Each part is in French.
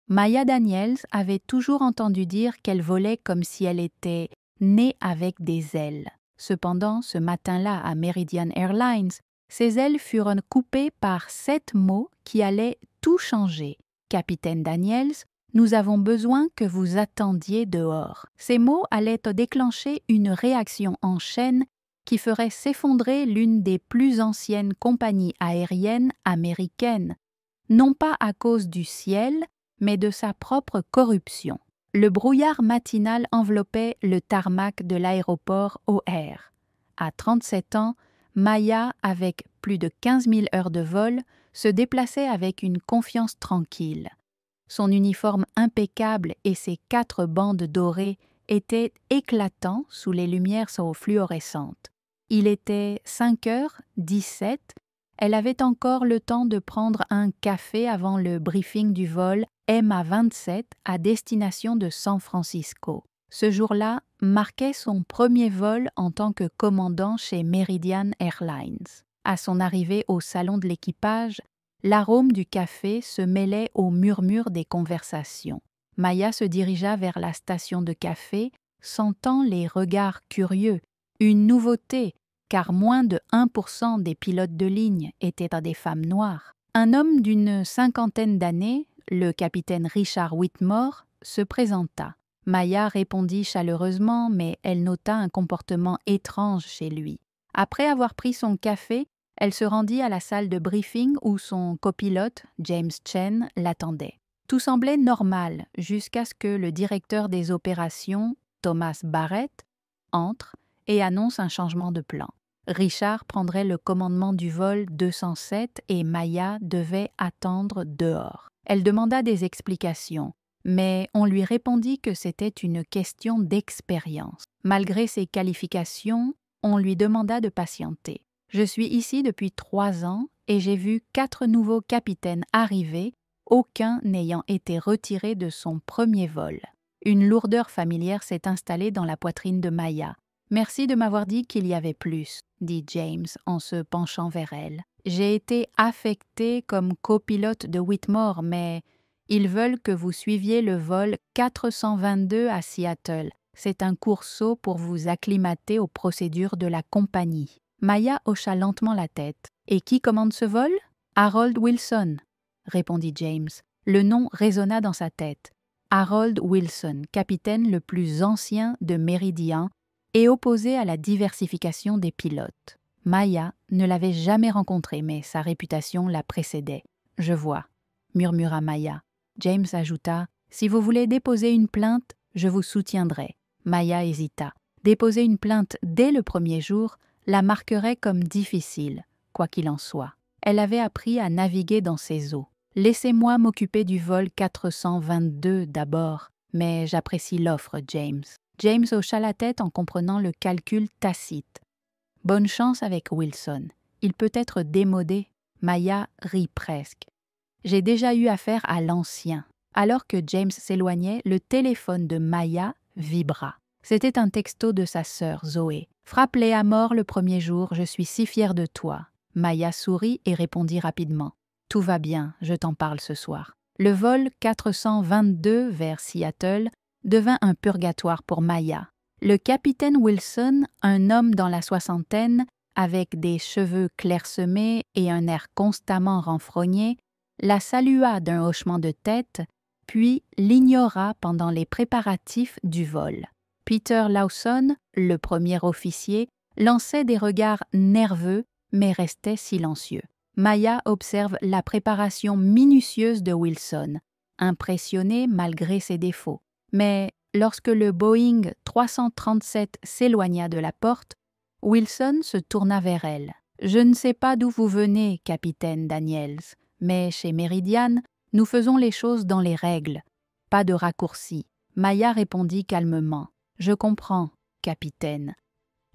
Maya Daniels avait toujours entendu dire qu'elle volait comme si elle était née avec des ailes. Cependant, ce matin-là à Meridian Airlines, ses ailes furent coupées par 7 mots qui allaient tout changer. « Capitaine Daniels, nous avons besoin que vous attendiez dehors. » Ces mots allaient déclencher une réaction en chaîne qui ferait s'effondrer l'une des plus anciennes compagnies aériennes américaines, non pas à cause du ciel, mais de sa propre corruption. Le brouillard matinal enveloppait le tarmac de l'aéroport O'Hare. À 37 ans, Maya, avec plus de 15 000 heures de vol, se déplaçait avec une confiance tranquille. Son uniforme impeccable et ses 4 bandes dorées étaient éclatants sous les lumières fluorescentes. Il était 5h17. Elle avait encore le temps de prendre un café avant le briefing du vol MA27 à destination de San Francisco. Ce jour-là marquait son premier vol en tant que commandant chez Meridian Airlines. À son arrivée au salon de l'équipage, l'arôme du café se mêlait au murmure des conversations. Maya se dirigea vers la station de café, sentant les regards curieux, une nouveauté, car moins de 1% des pilotes de ligne étaient des femmes noires. Un homme d'une 50aine d'années, le capitaine Richard Whitmore, se présenta. Maya répondit chaleureusement, mais elle nota un comportement étrange chez lui. Après avoir pris son café, elle se rendit à la salle de briefing où son copilote, James Chen, l'attendait. Tout semblait normal jusqu'à ce que le directeur des opérations, Thomas Barrett, entre et annonce un changement de plan. Richard prendrait le commandement du vol 207 et Maya devait attendre dehors. Elle demanda des explications, mais on lui répondit que c'était une question d'expérience. Malgré ses qualifications, on lui demanda de patienter. « Je suis ici depuis 3 ans et j'ai vu 4 nouveaux capitaines arriver, aucun n'ayant été retiré de son premier vol. » Une lourdeur familière s'est installée dans la poitrine de Maya. « Merci de m'avoir dit qu'il y avait plus, » dit James en se penchant vers elle. « J'ai été affecté comme copilote de Whitmore, mais ils veulent que vous suiviez le vol 422 à Seattle. C'est un coursault pour vous acclimater aux procédures de la compagnie. » Maya hocha lentement la tête. « Et qui commande ce vol ? » ?»« Harold Wilson, » répondit James. Le nom résonna dans sa tête. Harold Wilson, capitaine le plus ancien de Meridian, et opposé à la diversification des pilotes. Maya ne l'avait jamais rencontré, mais sa réputation la précédait. « Je vois, » murmura Maya. James ajouta « Si vous voulez déposer une plainte, je vous soutiendrai. » Maya hésita. Déposer une plainte dès le premier jour la marquerait comme difficile, quoi qu'il en soit. Elle avait appris à naviguer dans ces eaux. « Laissez-moi m'occuper du vol 422 d'abord, mais j'apprécie l'offre, James. » James hocha la tête en comprenant le calcul tacite. « Bonne chance avec Wilson. Il peut être démodé. » Maya rit presque. « J'ai déjà eu affaire à l'ancien. » Alors que James s'éloignait, le téléphone de Maya vibra. C'était un texto de sa sœur Zoé. « Frappe-les à mort le premier jour, je suis si fière de toi. » Maya sourit et répondit rapidement. « Tout va bien, je t'en parle ce soir. » Le vol 422 vers Seattle devint un purgatoire pour Maya. Le capitaine Wilson, un homme dans la soixantaine, avec des cheveux clairsemés et un air constamment renfrogné, la salua d'un hochement de tête, puis l'ignora pendant les préparatifs du vol. Peter Lawson, le premier officier, lançait des regards nerveux, mais restait silencieux. Maya observe la préparation minutieuse de Wilson, impressionnée malgré ses défauts. Mais lorsque le Boeing 337 s'éloigna de la porte, Wilson se tourna vers elle. « Je ne sais pas d'où vous venez, capitaine Daniels, mais chez Meridian, nous faisons les choses dans les règles. Pas de raccourcis. » Maya répondit calmement. « Je comprends, capitaine.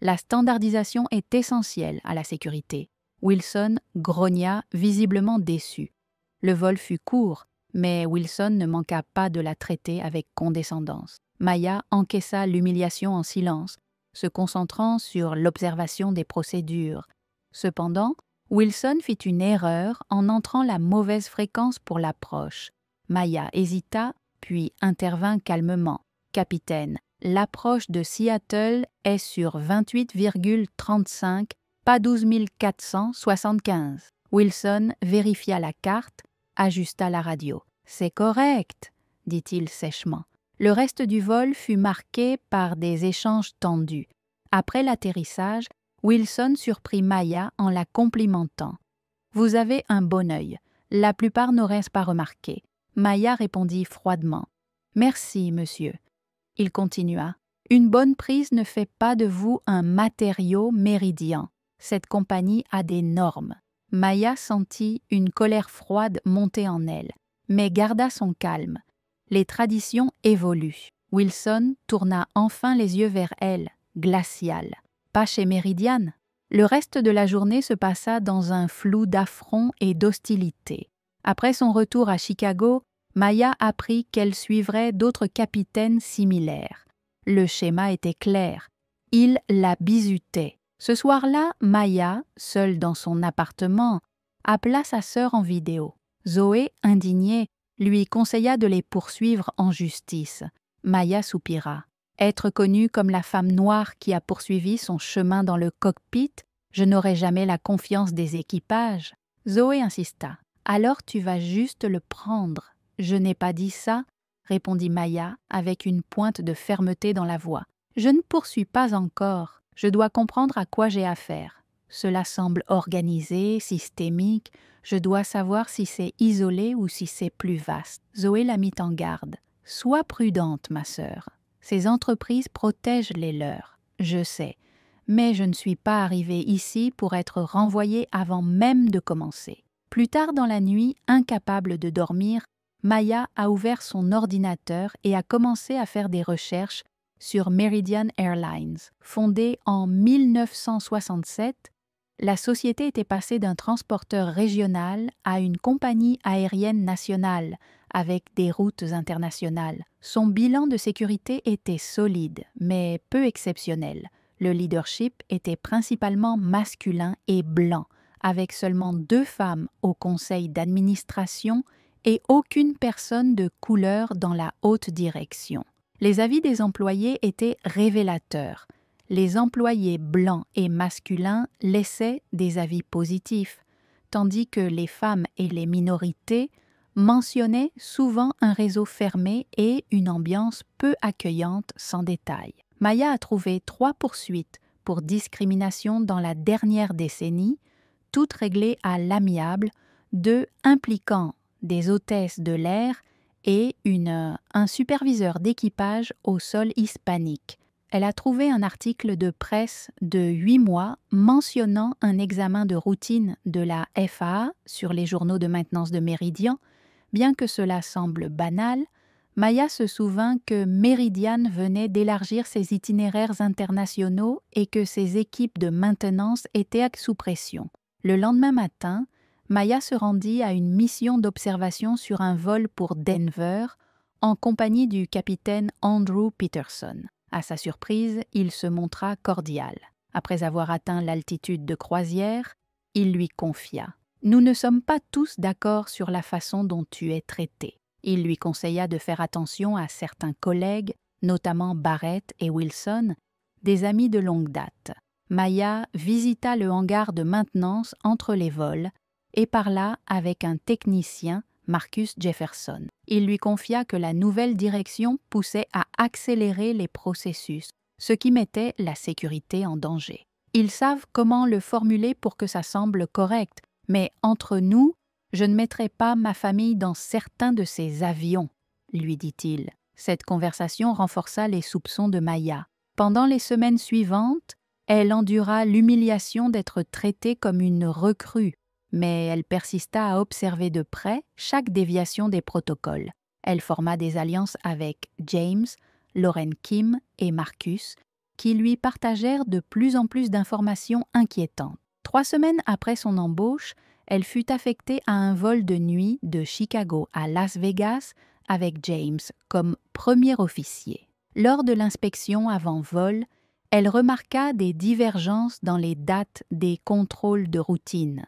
La standardisation est essentielle à la sécurité. » Wilson grogna, visiblement déçu. Le vol fut court, mais Wilson ne manqua pas de la traiter avec condescendance. Maya encaissa l'humiliation en silence, se concentrant sur l'observation des procédures. Cependant, Wilson fit une erreur en entrant la mauvaise fréquence pour l'approche. Maya hésita, puis intervint calmement. « Capitaine, l'approche de Seattle est sur 28,35, pas 12 475. » Wilson vérifia la carte, ajusta la radio. « C'est correct, » dit-il sèchement. Le reste du vol fut marqué par des échanges tendus. Après l'atterrissage, Wilson surprit Maya en la complimentant. « Vous avez un bon œil. La plupart n'auraient pas remarqué. » Maya répondit froidement. « Merci, monsieur. » Il continua. « Une bonne prise ne fait pas de vous un matériau méridien. Cette compagnie a des normes. » Maya sentit une colère froide monter en elle, mais garda son calme. Les traditions évoluent. Wilson tourna enfin les yeux vers elle, glacial. « Pas chez Meridian ?» Le reste de la journée se passa dans un flou d'affront et d'hostilité. Après son retour à Chicago, Maya apprit qu'elle suivrait d'autres capitaines similaires. Le schéma était clair. Il la bizutait. Ce soir-là, Maya, seule dans son appartement, appela sa sœur en vidéo. Zoé, indignée, lui conseilla de les poursuivre en justice. Maya soupira. Être connue comme la femme noire qui a poursuivi son chemin dans le cockpit, je n'aurai jamais la confiance des équipages. Zoé insista. « Alors tu vas juste le prendre. »« Je n'ai pas dit ça, » répondit Maya avec une pointe de fermeté dans la voix. « Je ne poursuis pas encore. Je dois comprendre à quoi j'ai affaire. Cela semble organisé, systémique. Je dois savoir si c'est isolé ou si c'est plus vaste. » Zoé la mit en garde. « Sois prudente, ma sœur. Ces entreprises protègent les leurs. Je sais. Mais je ne suis pas arrivée ici pour être renvoyée avant même de commencer. » Plus tard dans la nuit, incapable de dormir, Maya a ouvert son ordinateur et a commencé à faire des recherches sur Meridian Airlines. Fondée en 1967, la société était passée d'un transporteur régional à une compagnie aérienne nationale avec des routes internationales. Son bilan de sécurité était solide, mais peu exceptionnel. Le leadership était principalement masculin et blanc, avec seulement 2 femmes au conseil d'administration et aucune personne de couleur dans la haute direction. Les avis des employés étaient révélateurs. Les employés blancs et masculins laissaient des avis positifs, tandis que les femmes et les minorités mentionnaient souvent un réseau fermé et une ambiance peu accueillante sans détail. Maya a trouvé 3 poursuites pour discrimination dans la dernière décennie, toutes réglées à l'amiable, 2 impliquant des hôtesses de l'air et un superviseur d'équipage au sol hispanique. Elle a trouvé un article de presse de 8 mois mentionnant un examen de routine de la FAA sur les journaux de maintenance de Meridian. Bien que cela semble banal, Maya se souvint que Meridian venait d'élargir ses itinéraires internationaux et que ses équipes de maintenance étaient sous pression. Le lendemain matin, Maya se rendit à une mission d'observation sur un vol pour Denver en compagnie du capitaine Andrew Peterson. À sa surprise, il se montra cordial. Après avoir atteint l'altitude de croisière, il lui confia « Nous ne sommes pas tous d'accord sur la façon dont tu es traité. » Il lui conseilla de faire attention à certains collègues, notamment Barrett et Wilson, des amis de longue date. Maya visita le hangar de maintenance entre les vols et parla avec un technicien, Marcus Jefferson. Il lui confia que la nouvelle direction poussait à accélérer les processus, ce qui mettait la sécurité en danger. Ils savent comment le formuler pour que ça semble correct, mais entre nous, je ne mettrai pas ma famille dans certains de ces avions, lui dit-il. Cette conversation renforça les soupçons de Maya. Pendant les semaines suivantes, elle endura l'humiliation d'être traitée comme une recrue, mais elle persista à observer de près chaque déviation des protocoles. Elle forma des alliances avec James, Lauren Kim et Marcus, qui lui partagèrent de plus en plus d'informations inquiétantes. 3 semaines après son embauche, elle fut affectée à un vol de nuit de Chicago à Las Vegas avec James comme premier officier. Lors de l'inspection avant vol, elle remarqua des divergences dans les dates des contrôles de routine.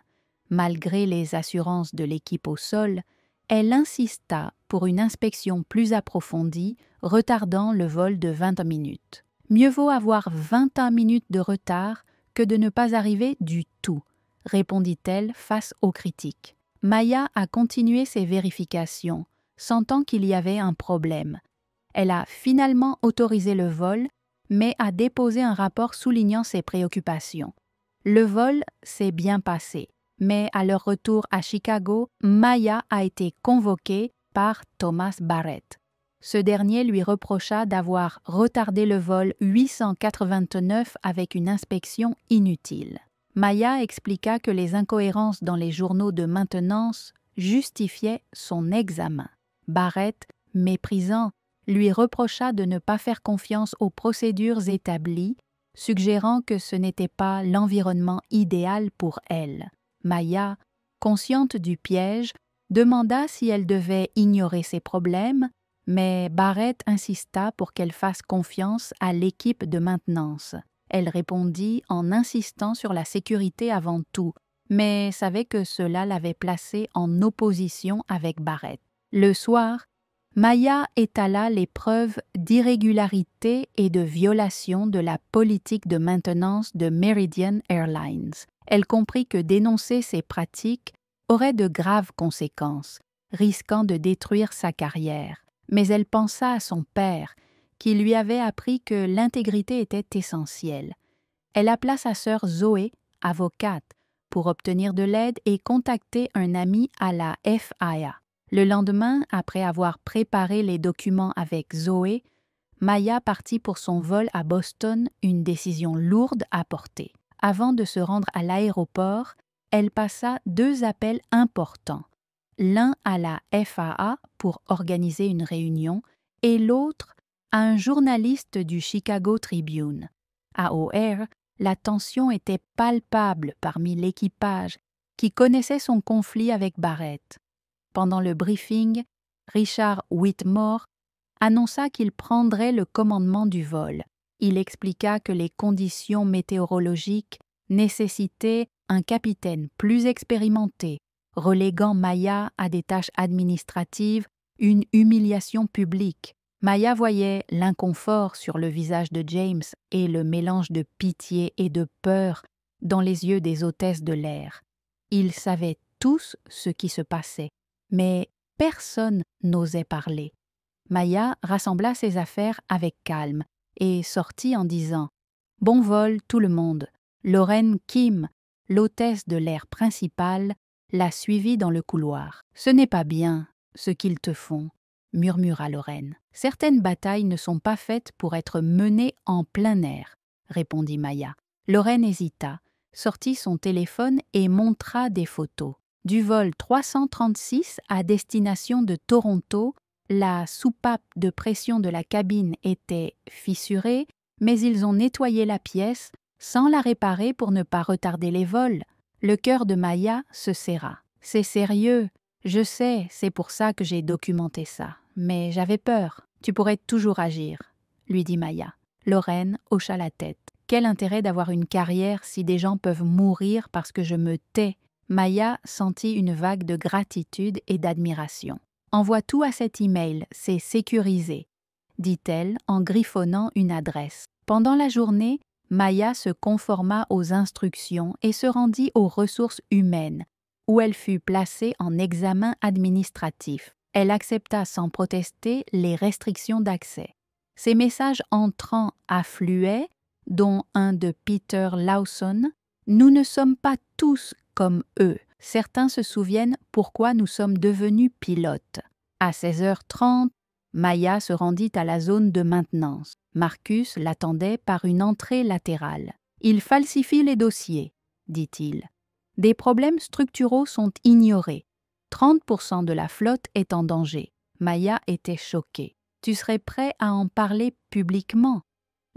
Malgré les assurances de l'équipe au sol, elle insista pour une inspection plus approfondie, retardant le vol de 20 minutes. Mieux vaut avoir 21 minutes de retard que de ne pas arriver du tout, répondit-elle face aux critiques. Maya a continué ses vérifications, sentant qu'il y avait un problème. Elle a finalement autorisé le vol, mais a déposé un rapport soulignant ses préoccupations. Le vol s'est bien passé, mais à leur retour à Chicago, Maya a été convoquée par Thomas Barrett. Ce dernier lui reprocha d'avoir retardé le vol 889 avec une inspection inutile. Maya expliqua que les incohérences dans les journaux de maintenance justifiaient son examen. Barrett, méprisant, lui reprocha de ne pas faire confiance aux procédures établies, suggérant que ce n'était pas l'environnement idéal pour elle. Maya, consciente du piège, demanda si elle devait ignorer ses problèmes, mais Barrett insista pour qu'elle fasse confiance à l'équipe de maintenance. Elle répondit en insistant sur la sécurité avant tout, mais savait que cela l'avait placée en opposition avec Barrett. Le soir, Maya étala les preuves d'irrégularité et de violation de la politique de maintenance de Meridian Airlines. Elle comprit que dénoncer ces pratiques aurait de graves conséquences, risquant de détruire sa carrière. Mais elle pensa à son père, qui lui avait appris que l'intégrité était essentielle. Elle appela sa sœur Zoé, avocate, pour obtenir de l'aide et contacter un ami à la FAA. Le lendemain, après avoir préparé les documents avec Zoé, Maya partit pour son vol à Boston, une décision lourde à porter. Avant de se rendre à l'aéroport, elle passa 2 appels importants, l'un à la FAA pour organiser une réunion et l'autre à un journaliste du Chicago Tribune. À O'Hare, la tension était palpable parmi l'équipage qui connaissait son conflit avec Barrett. Pendant le briefing, Richard Whitmore annonça qu'il prendrait le commandement du vol. Il expliqua que les conditions météorologiques nécessitaient un capitaine plus expérimenté, reléguant Maya à des tâches administratives, une humiliation publique. Maya voyait l'inconfort sur le visage de James et le mélange de pitié et de peur dans les yeux des hôtesses de l'air. Ils savaient tous ce qui se passait, mais personne n'osait parler. Maya rassembla ses affaires avec calme et sortit en disant « Bon vol tout le monde ». Lorraine Kim, l'hôtesse de l'air principale, la suivit dans le couloir. « Ce n'est pas bien, ce qu'ils te font », murmura Lorraine. « Certaines batailles ne sont pas faites pour être menées en plein air », répondit Maya. Lorraine hésita, sortit son téléphone et montra des photos. Du vol 336 à destination de Toronto, la soupape de pression de la cabine était fissurée, mais ils ont nettoyé la pièce sans la réparer pour ne pas retarder les vols. Le cœur de Maya se serra. « C'est sérieux, je sais, c'est pour ça que j'ai documenté ça. Mais j'avais peur. Tu pourrais toujours agir, » lui dit Maya. Lorraine hocha la tête. « Quel intérêt d'avoir une carrière si des gens peuvent mourir parce que je me tais ?» Maya sentit une vague de gratitude et d'admiration. « Envoie tout à cet email, c'est sécurisé, » dit-elle en griffonnant une adresse. Pendant la journée, Maya se conforma aux instructions et se rendit aux ressources humaines, où elle fut placée en examen administratif. Elle accepta sans protester les restrictions d'accès. Ses messages entrants affluaient, dont un de Peter Lawson. « Nous ne sommes pas tous comme eux. Certains se souviennent pourquoi nous sommes devenus pilotes. » À 16h30, Maya se rendit à la zone de maintenance. Marcus l'attendait par une entrée latérale. « Il falsifie les dossiers, » dit-il. « Des problèmes structuraux sont ignorés. 30% de la flotte est en danger. » Maya était choquée. « Tu serais prêt à en parler publiquement ?»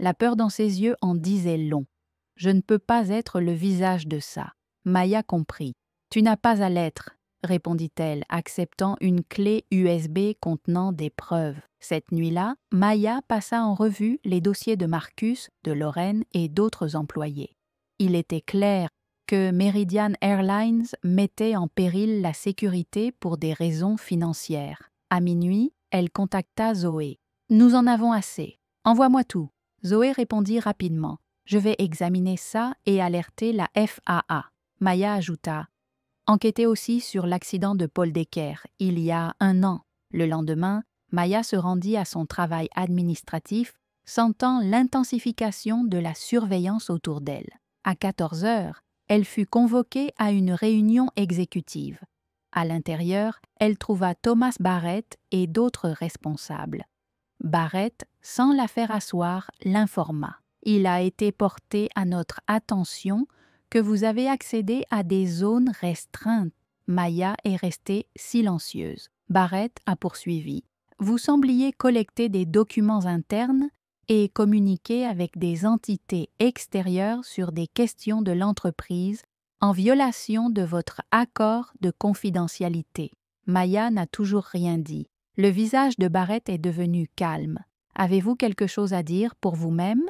La peur dans ses yeux en disait long. « Je ne peux pas être le visage de ça. » Maya comprit. « Tu n'as pas à l'être, » répondit-elle, acceptant une clé USB contenant des preuves. Cette nuit-là, Maya passa en revue les dossiers de Marcus, de Lorraine et d'autres employés. Il était clair que Meridian Airlines mettait en péril la sécurité pour des raisons financières. À minuit, elle contacta Zoé. « Nous en avons assez. Envoie-moi tout. » Zoé répondit rapidement. « Je vais examiner ça et alerter la FAA. » Maya ajouta. « Enquêtez aussi sur l'accident de Paul Decker, il y a 1 an. » Le lendemain, Maya se rendit à son travail administratif, sentant l'intensification de la surveillance autour d'elle. À 14 heures, elle fut convoquée à une réunion exécutive. À l'intérieur, elle trouva Thomas Barrett et d'autres responsables. Barrett, sans la faire asseoir, l'informa. « Il a été porté à notre attention que vous avez accédé à des zones restreintes. » Maya est restée silencieuse. Barrett a poursuivi. « Vous sembliez collecter des documents internes et communiquer avec des entités extérieures sur des questions de l'entreprise en violation de votre accord de confidentialité. » Maya n'a toujours rien dit. Le visage de Barrett est devenu calme. « Avez-vous quelque chose à dire pour vous-même »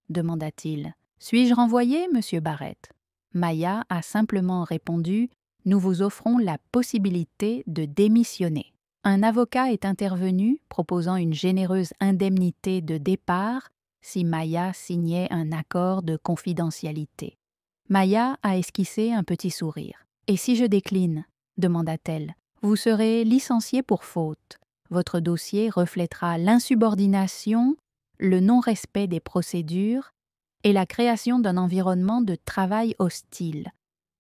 demanda-t-il. « Suis-je renvoyé, monsieur Barrett ?» Maya a simplement répondu « Nous vous offrons la possibilité de démissionner. » Un avocat est intervenu proposant une généreuse indemnité de départ si Maya signait un accord de confidentialité. Maya a esquissé un petit sourire. « Et si je décline ?» demanda-t-elle. « Vous serez licencié pour faute. Votre dossier reflètera l'insubordination, le non-respect des procédures et la création d'un environnement de travail hostile.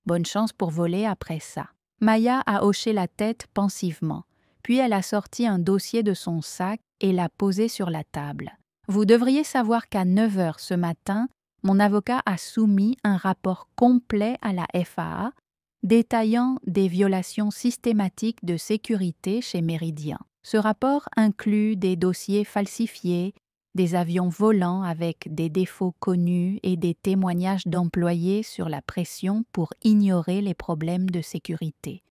Bonne chance pour voler après ça. » Maya a hoché la tête pensivement. Puis elle a sorti un dossier de son sac et l'a posé sur la table. « Vous devriez savoir qu'à 9 heures ce matin, mon avocat a soumis un rapport complet à la FAA détaillant des violations systématiques de sécurité chez Meridian. Ce rapport inclut des dossiers falsifiés, des avions volants avec des défauts connus et des témoignages d'employés sur la pression pour ignorer les problèmes de sécurité. »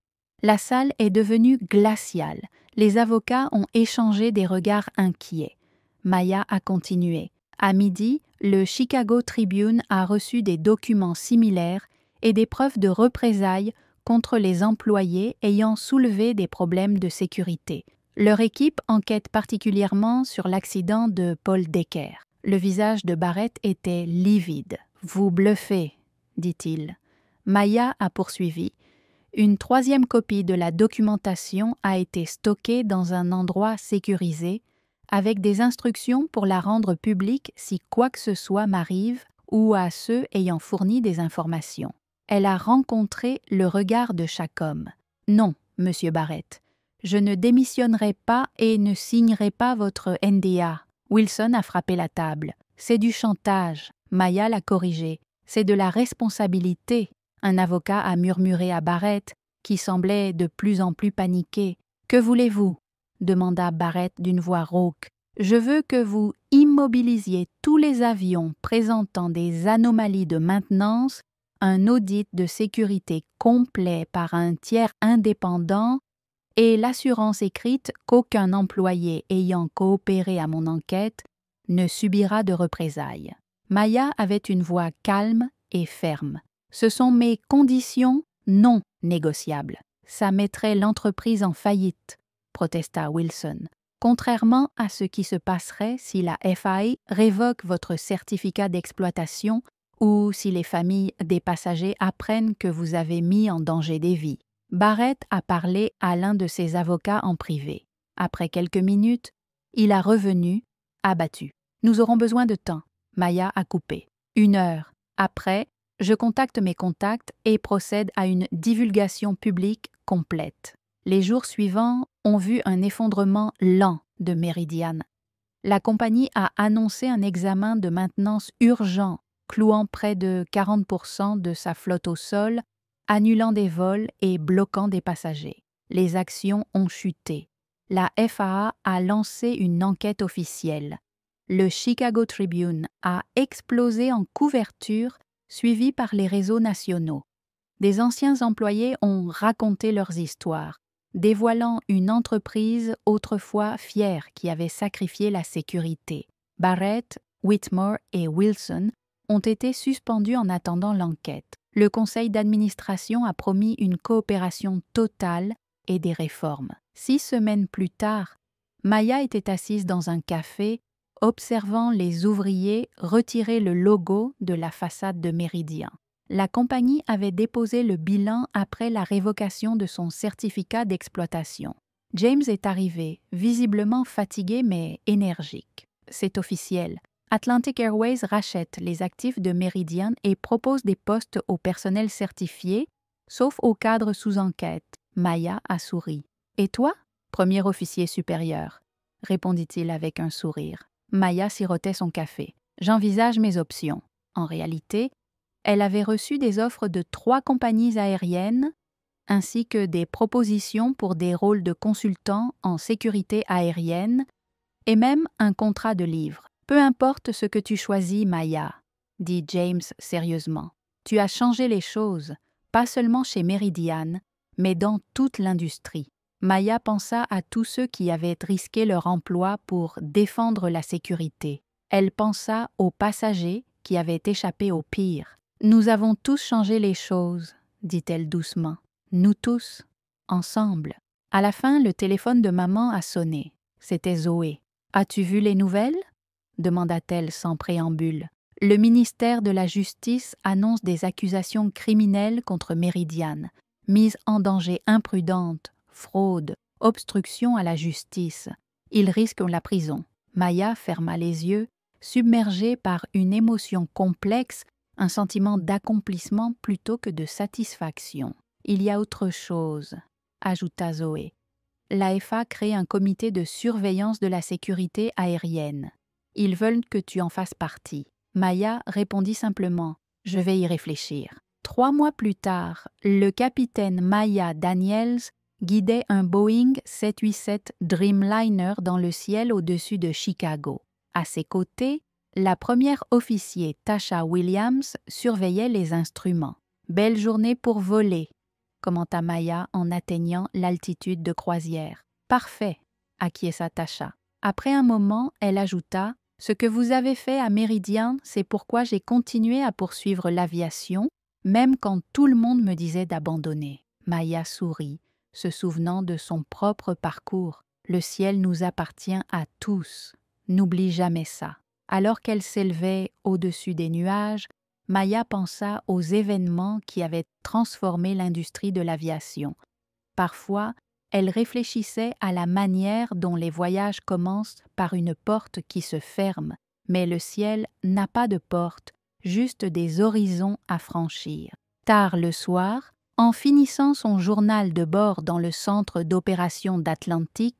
La salle est devenue glaciale. Les avocats ont échangé des regards inquiets. Maya a continué. À midi, le Chicago Tribune a reçu des documents similaires et des preuves de représailles contre les employés ayant soulevé des problèmes de sécurité. Leur équipe enquête particulièrement sur l'accident de Paul Decker. Le visage de Barrett était livide. « Vous bluffez, » dit-il. Maya a poursuivi. Une 3e copie de la documentation a été stockée dans un endroit sécurisé, avec des instructions pour la rendre publique si quoi que ce soit m'arrive ou à ceux ayant fourni des informations. Elle a rencontré le regard de chaque homme. « Non, monsieur Barrett, je ne démissionnerai pas et ne signerai pas votre NDA. » Wilson a frappé la table. « C'est du chantage. » Maya l'a corrigé. « C'est de la responsabilité. » Un avocat a murmuré à Barrett, qui semblait de plus en plus paniqué. « Que voulez-vous » demanda Barrett d'une voix rauque. « Je veux que vous immobilisiez tous les avions présentant des anomalies de maintenance, un audit de sécurité complet par un tiers indépendant et l'assurance écrite qu'aucun employé ayant coopéré à mon enquête ne subira de représailles. » Maya avait une voix calme et ferme. « Ce sont mes conditions non négociables. Ça mettrait l'entreprise en faillite, » protesta Wilson. « Contrairement à ce qui se passerait si la FAA révoque votre certificat d'exploitation ou si les familles des passagers apprennent que vous avez mis en danger des vies. » Barrett a parlé à l'un de ses avocats en privé. Après quelques minutes, il a revenu, abattu. « Nous aurons besoin de temps. » Maya a coupé. 1 heure. Après, je contacte mes contacts et procède à une divulgation publique complète. Les jours suivants ont vu un effondrement lent de Meridian. La compagnie a annoncé un examen de maintenance urgent, clouant près de 40% de sa flotte au sol, annulant des vols et bloquant des passagers. Les actions ont chuté. La FAA a lancé une enquête officielle. Le Chicago Tribune a explosé en couverture, suivi par les réseaux nationaux. Des anciens employés ont raconté leurs histoires, dévoilant une entreprise autrefois fière qui avait sacrifié la sécurité. Barrett, Whitmore et Wilson ont été suspendus en attendant l'enquête. Le conseil d'administration a promis une coopération totale et des réformes. 6 semaines plus tard, Maya était assise dans un café, observant les ouvriers retirer le logo de la façade de Meridian. La compagnie avait déposé le bilan après la révocation de son certificat d'exploitation. James est arrivé, visiblement fatigué mais énergique. C'est officiel. Atlantic Airways rachète les actifs de Meridian et propose des postes au personnel certifié, sauf aux cadres sous enquête. Maya a souri. « Et toi ?» Premier officier supérieur, répondit-il avec un sourire. Maya sirotait son café. « J'envisage mes options. » En réalité, elle avait reçu des offres de 3 compagnies aériennes ainsi que des propositions pour des rôles de consultant en sécurité aérienne et même un contrat de livre. « Peu importe ce que tu choisis, Maya, » dit James sérieusement. « Tu as changé les choses, pas seulement chez Meridian, mais dans toute l'industrie. » Maya pensa à tous ceux qui avaient risqué leur emploi pour défendre la sécurité. Elle pensa aux passagers qui avaient échappé au pire. « Nous avons tous changé les choses, » dit-elle doucement. « Nous tous, ensemble. » À la fin, le téléphone de maman a sonné. C'était Zoé. « As-tu vu les nouvelles ?» demanda-t-elle sans préambule. « Le ministère de la Justice annonce des accusations criminelles contre Meridian. Mise en danger imprudente, fraude, obstruction à la justice. Ils risquent la prison. » Maya ferma les yeux, submergée par une émotion complexe, un sentiment d'accomplissement plutôt que de satisfaction. « Il y a autre chose, » ajouta Zoé. « L'AFA crée un comité de surveillance de la sécurité aérienne. Ils veulent que tu en fasses partie. » Maya répondit simplement « Je vais y réfléchir. » 3 mois plus tard, le capitaine Maya Daniels guidait un Boeing 787 Dreamliner dans le ciel au-dessus de Chicago. À ses côtés, la première officier Tasha Williams surveillait les instruments. « Belle journée pour voler », commenta Maya en atteignant l'altitude de croisière. « Parfait », acquiesça Tasha. Après un moment, elle ajouta « Ce que vous avez fait à Meridian, c'est pourquoi j'ai continué à poursuivre l'aviation, même quand tout le monde me disait d'abandonner. » Maya sourit, se souvenant de son propre parcours. « Le ciel nous appartient à tous. N'oublie jamais ça. » Alors qu'elle s'élevait au-dessus des nuages, Maya pensa aux événements qui avaient transformé l'industrie de l'aviation. Parfois, elle réfléchissait à la manière dont les voyages commencent par une porte qui se ferme, mais le ciel n'a pas de porte, juste des horizons à franchir. Tard le soir, en finissant son journal de bord dans le centre d'opération d'Atlantic,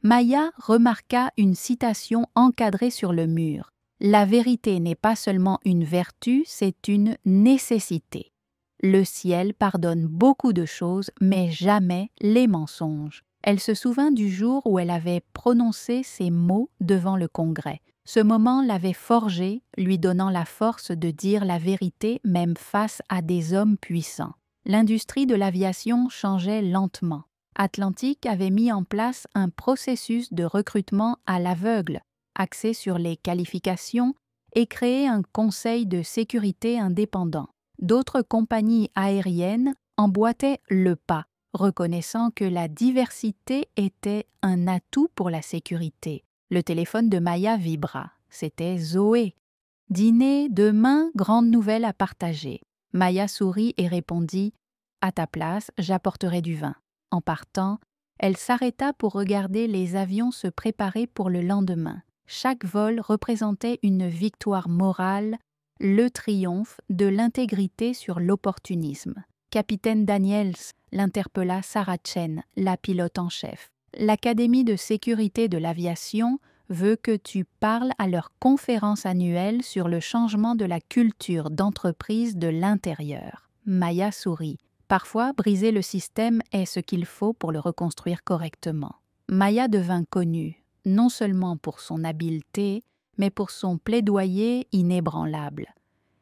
Maya remarqua une citation encadrée sur le mur. « La vérité n'est pas seulement une vertu, c'est une nécessité. Le ciel pardonne beaucoup de choses, mais jamais les mensonges. » Elle se souvint du jour où elle avait prononcé ces mots devant le Congrès. Ce moment l'avait forgée, lui donnant la force de dire la vérité même face à des hommes puissants. L'industrie de l'aviation changeait lentement. Atlantic avait mis en place un processus de recrutement à l'aveugle, axé sur les qualifications, et créé un conseil de sécurité indépendant. D'autres compagnies aériennes emboîtaient le pas, reconnaissant que la diversité était un atout pour la sécurité. Le téléphone de Maya vibra. C'était Zoé. « Dîner demain, grande nouvelle à partager. » Maya sourit et répondit « À ta place, j'apporterai du vin. » En partant, elle s'arrêta pour regarder les avions se préparer pour le lendemain. Chaque vol représentait une victoire morale, le triomphe de l'intégrité sur l'opportunisme. Capitaine Daniels, l'interpella Sarah Chen, la pilote en chef. L'Académie de sécurité de l'aviation veut que tu parles à leur conférence annuelle sur le changement de la culture d'entreprise de l'intérieur. Maya sourit. Parfois, briser le système est ce qu'il faut pour le reconstruire correctement. Maya devint connue, non seulement pour son habileté, mais pour son plaidoyer inébranlable.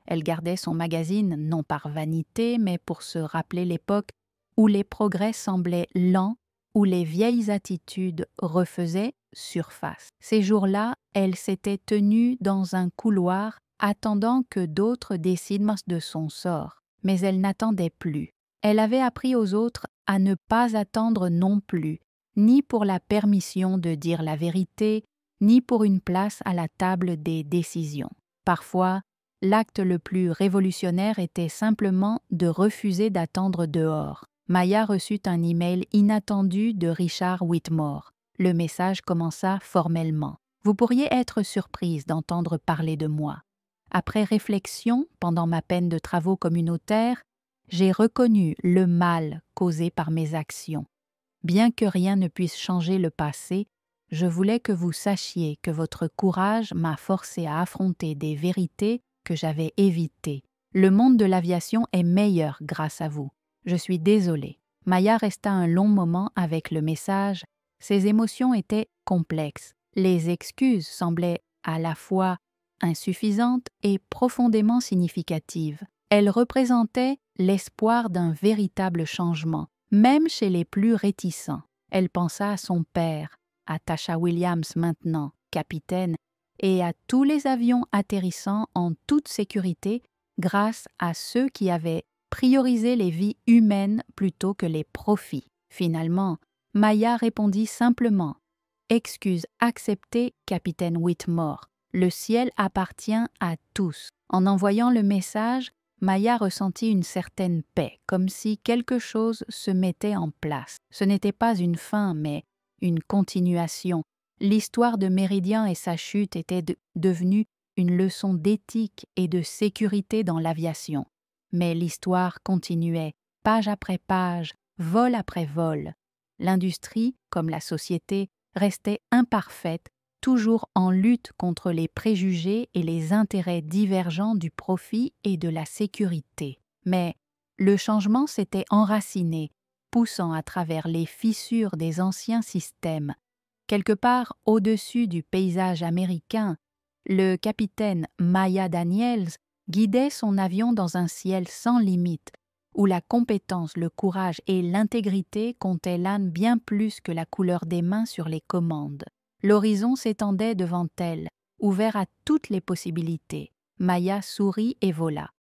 Elle gardait son magazine non par vanité, mais pour se rappeler l'époque où les progrès semblaient lents, où les vieilles attitudes refaisaient surface. Ces jours-là, elle s'était tenue dans un couloir, attendant que d'autres décident de son sort. mais elle n'attendait plus. Elle avait appris aux autres à ne pas attendre non plus, ni pour la permission de dire la vérité, ni pour une place à la table des décisions. Parfois, l'acte le plus révolutionnaire était simplement de refuser d'attendre dehors. Maya reçut un email inattendu de Richard Whitmore. Le message commença formellement. « Vous pourriez être surprise d'entendre parler de moi. Après réflexion, pendant ma peine de travaux communautaires, j'ai reconnu le mal causé par mes actions. Bien que rien ne puisse changer le passé, je voulais que vous sachiez que votre courage m'a forcé à affronter des vérités que j'avais évitées. Le monde de l'aviation est meilleur grâce à vous. Je suis désolée. » Maya resta un long moment avec le message. Ses émotions étaient complexes. Les excuses semblaient à la fois insuffisantes et profondément significatives. Elles représentaient l'espoir d'un véritable changement, même chez les plus réticents. Elle pensa à son père, à Tasha Williams maintenant, capitaine, et à tous les avions atterrissant en toute sécurité grâce à ceux qui avaient prioriser les vies humaines plutôt que les profits. Finalement, Maya répondit simplement « Excuse acceptée, capitaine Whitmore. Le ciel appartient à tous. » En envoyant le message, Maya ressentit une certaine paix, comme si quelque chose se mettait en place. Ce n'était pas une fin, mais une continuation. L'histoire de Meridian et sa chute était devenue une leçon d'éthique et de sécurité dans l'aviation. Mais l'histoire continuait, page après page, vol après vol. L'industrie, comme la société, restait imparfaite, toujours en lutte contre les préjugés et les intérêts divergents du profit et de la sécurité. Mais le changement s'était enraciné, poussant à travers les fissures des anciens systèmes. Quelque part au-dessus du paysage américain, le capitaine Maya Daniels guidait son avion dans un ciel sans limite, où la compétence, le courage et l'intégrité comptaient l'âne bien plus que la couleur des mains sur les commandes. L'horizon s'étendait devant elle, ouvert à toutes les possibilités. Maya sourit et vola.